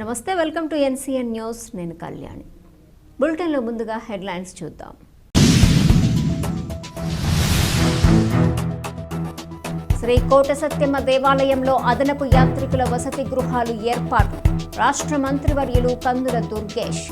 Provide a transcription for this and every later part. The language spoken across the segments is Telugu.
నమస్తే, వెల్కమ్ టు ఎన్సీఎన్ న్యూస్. నేను కళ్యాణి. బులెటిన్లో ముందుగా హెడ్లైన్స్ చూద్దాం. శ్రీ కోట సత్యమ్మ దేవాలయంలో అదనపు యాత్రికుల వసతి గృహాలు ఏర్పాటు. రాష్ట్ర మంత్రివర్యులు కందుల దుర్గేష్.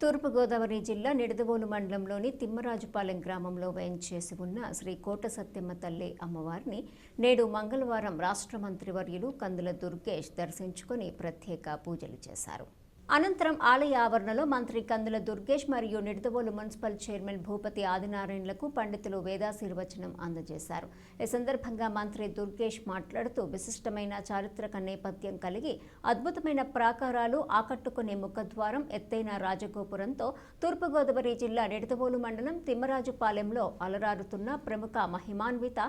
తూర్పుగోదావరి జిల్లా నిడదవోలు మండలంలోని తిమ్మరాజుపాలెం గ్రామంలో వేయించేసి ఉన్న శ్రీ కోట సత్యమ్మ తల్లి అమ్మవారిని నేడు మంగళవారం రాష్ట్ర మంత్రివర్యులు కందుల దుర్గేష్ దర్శించుకుని ప్రత్యేక పూజలు చేశారు. అనంతరం ఆలయ ఆవరణలో మంత్రి కందుల దుర్గేష్ మరియు నిడదవోలు మున్సిపల్ చైర్మన్ భూపతి ఆదినారాయణలకు పండితులు వేదాశీర్వచనం అందజేశారు. ఈ సందర్భంగా మంత్రి దుర్గేష్ మాట్లాడుతూ విశిష్టమైన చారిత్రక నేపథ్యం కలిగి అద్భుతమైన ప్రాకారాలు, ఆకట్టుకునే ముఖద్వారం, ఎత్తైన రాజగోపురంతో తూర్పుగోదావరి జిల్లా నిడదవోలు మండలం తిమ్మరాజుపాలెంలో అలరారుతున్న ప్రముఖ మహిమాన్విత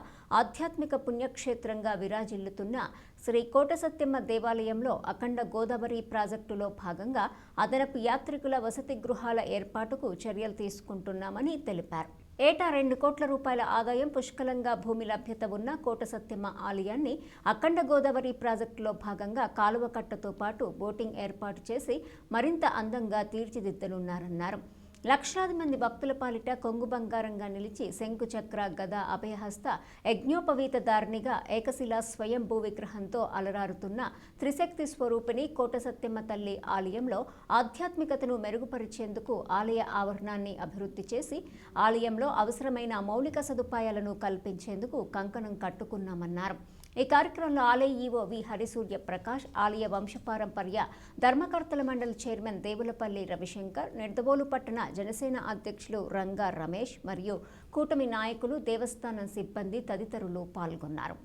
ఆధ్యాత్మిక పుణ్యక్షేత్రంగా విరాజిల్లుతున్న శ్రీ కోట సత్యమ్మ దేవాలయంలో అఖండ గోదావరి ప్రాజెక్టులో భాగంగా అదనపు యాత్రికుల వసతి గృహాల ఏర్పాటుకు చర్యలు తీసుకుంటున్నామని తెలిపారు. ఏటా 2 కోట్ల రూపాయల ఆదాయం, పుష్కలంగా భూమి లభ్యత ఉన్న కోట సత్యమ్మ ఆలయాన్ని అఖండ గోదావరి ప్రాజెక్టులో భాగంగా కాలువ కట్టతో పాటు బోటింగ్ ఏర్పాటు చేసి మరింత అందంగా తీర్చిదిద్దనున్నారన్నారు. లక్షలాది మంది భక్తుల పాలిట కొంగు బంగారంగా నిలిచి శంకు చక్ర గద అభయహస్త యజ్ఞోపవీతధారిణిగా ఏకశిలా స్వయంభూ విగ్రహంతో అలరారుతున్న త్రిశక్తి స్వరూపిణి కోట సత్యమ్మ తల్లి ఆలయంలో ఆధ్యాత్మికతను మెరుగుపరిచేందుకు ఆలయ ఆవరణాన్ని అభివృద్ధి చేసి ఆలయంలో అవసరమైన మౌలిక సదుపాయాలను కల్పించేందుకు కంకణం కట్టుకున్నామన్నారు. ఈ కార్యక్రమంలో ఆలయ ఈవో వి హరిసూర్య ప్రకాష్, ఆలయ వంశపారంపర్య ధర్మకర్తల మండలి చైర్మన్ దేవులపల్లి రవిశంకర్, నిడదవోలు పట్టణ జనసేన అధ్యక్షులు రంగా రమేష్ మరియు కూటమి నాయకులు, దేవస్థానం సిబ్బంది తదితరులు పాల్గొన్నారు.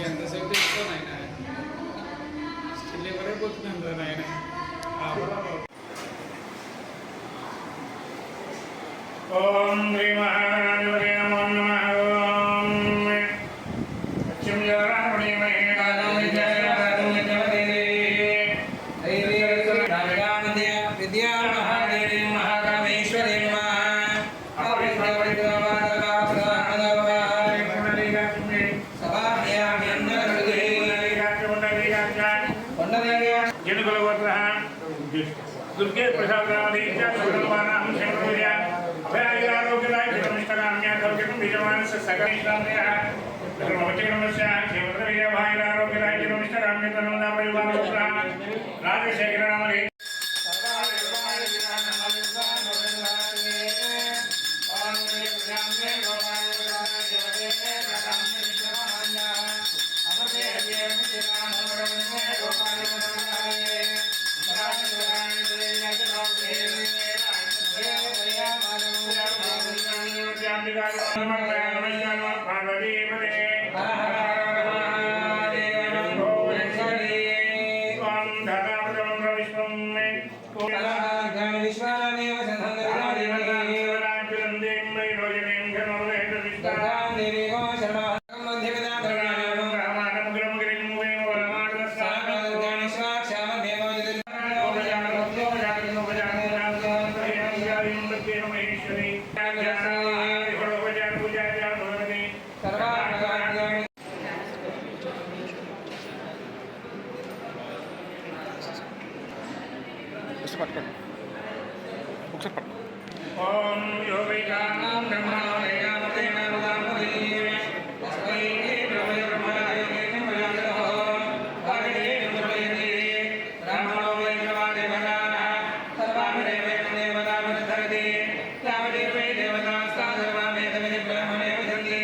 ఎంతసేపు తెచ్చుకోను ఆయన స్టిల్ ఎవరైపోతున్నాను ఆయన. ఓం శ్రీ మహాగణాధిపతయే నమో నమః. ఓం లక్ష్మీ జగన్మణీమహే కాలం విద్యాయాం విద్యావదేవి ఐర్యసనాగణానద్య విద్యా మహాదేవి మహాకామేశ్వరి दुर्गे प्रसाद ఓం యో వైకానం బ్రహ్మణో వేదామతేన ఉదామతే తస్మై బ్రహ్మయోర్మయాయ బ్రహ్మయాయో భాగదే బ్రహ్మయతే బ్రాహ్మణో వైష్ణవాదే వదానః సర్వాణి దేవతామధరతి యావదేవే దేవతాస్తా సర్వామేతమిది బ్రహ్మణే వదంతి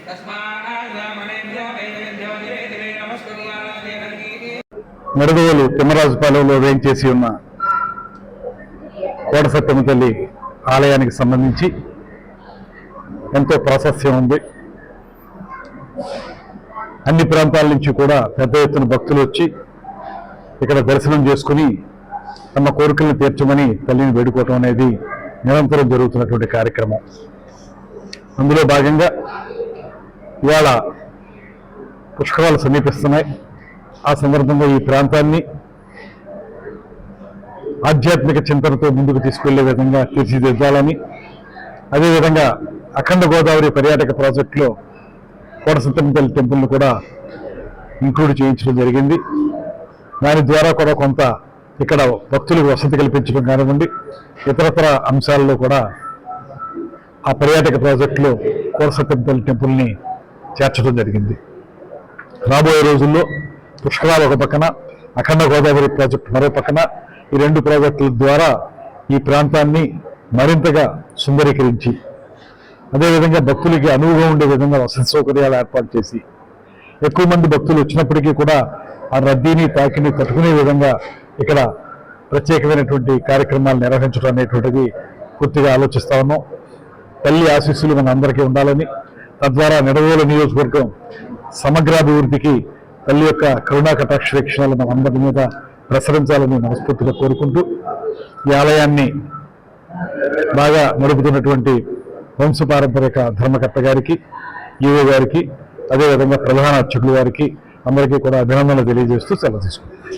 తస్మాత్ బ్రాహ్మణేభ్యో వేదవిద్యో దివే నమస్కృత్యామి నడుగోలు తిమ్మరాజుపాలెంలో వేయించేసి ఉన్న కోట సత్యమ్మ తల్లి ఆలయానికి సంబంధించి ఎంతో ప్రాశస్త్యం ఉంది. అన్ని ప్రాంతాల నుంచి కూడా పెద్ద ఎత్తున భక్తులు వచ్చి ఇక్కడ దర్శనం చేసుకుని తమ కోరికలను తీర్చమని తల్లిని వేడుకోవటం అనేది నిరంతరం జరుగుతున్నటువంటి కార్యక్రమం. అందులో భాగంగా ఇవాళ పుష్కరాలు సమీపిస్తున్నాయి. ఆ సందర్భంగా ఈ ప్రాంతాన్ని ఆధ్యాత్మిక చింతనతో ముందుకు తీసుకెళ్లే విధంగా తీర్చిదిద్దాలని, అదేవిధంగా అఖండ గోదావరి పర్యాటక ప్రాజెక్టులో కోట సత్యమ్మ తల్లి టెంపుల్ను కూడా ఇంక్లూడ్ చేయించడం జరిగింది. దాని ద్వారా కూడా కొంత ఇక్కడ భక్తులకు వసతి కల్పించడం కానివ్వండి, ఇతరతర అంశాల్లో కూడా ఆ పర్యాటక ప్రాజెక్టులో కోట సత్యమ్మ తల్లి టెంపుల్ని చేర్చడం జరిగింది. రాబోయే రోజుల్లో పుష్కరాలు ఒక పక్కన, అఖండ గోదావరి ప్రాజెక్టు మరో పక్కన, ఈ రెండు ప్రాజెక్టుల ద్వారా ఈ ప్రాంతాన్ని మరింతగా సుందరీకరించి, అదేవిధంగా భక్తులకి అనువుగా ఉండే విధంగా వసతి సౌకర్యాలు ఏర్పాటు చేసి, ఎక్కువ మంది భక్తులు వచ్చినప్పటికీ కూడా ఆ రద్దీని తాకిని తట్టుకునే విధంగా ఇక్కడ ప్రత్యేకమైనటువంటి కార్యక్రమాలు నిర్వహించడం అనేటువంటిది పూర్తిగా ఆలోచిస్తా ఉన్నాం. తల్లి ఆశీస్సులు మన అందరికీ ఉండాలని, తద్వారా నిడదవోలు నియోజకవర్గం సమగ్రాభివృద్ధికి తల్లి యొక్క కరుణా కటాక్ష వీక్షణాలు మన అందరి మీద ప్రసరించాలని మనస్ఫూర్తిగా కోరుకుంటూ, ఈ ఆలయాన్ని బాగా నడుపుతున్నటువంటి వంశపారంపరిక ధర్మకర్త గారికి, ఈవో గారికి, అదేవిధంగా ప్రధాన అర్చకుల వారికి అందరికీ కూడా అభినందనలు తెలియజేస్తూ సెలవు తీసుకుంటాం.